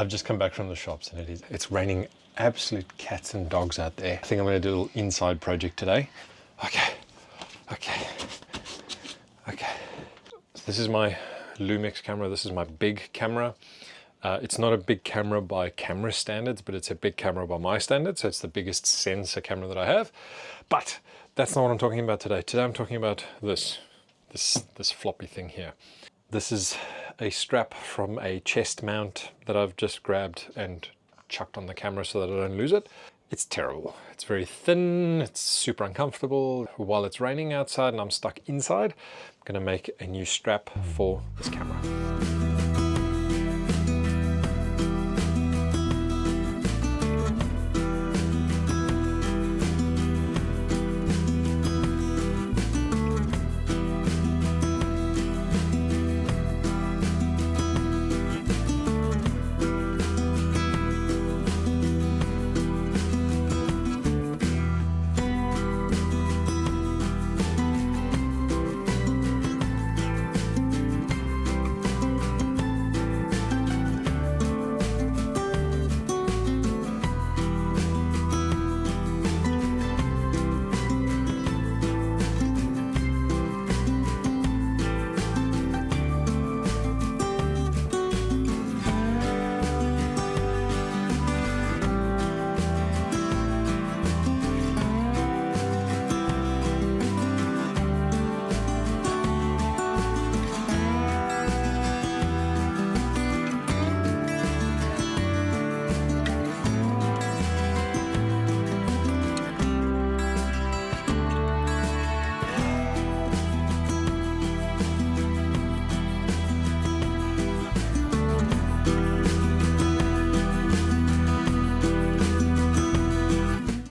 I've just come back from the shops and it's raining absolute cats and dogs out there. I think I'm going to do a little inside project today. Okay. So this is my Lumix camera. This is my big camera. It's not a big camera by camera standards, but it's a big camera by my standards. So it's the biggest sensor camera that I have. But that's not what I'm talking about today. Today I'm talking about this floppy thing here. This is a strap from a chest mount that I've just grabbed and chucked on the camera so that I don't lose it. It's terrible. It's very thin, it's super uncomfortable. While it's raining outside and I'm stuck inside, I'm gonna make a new strap for this camera.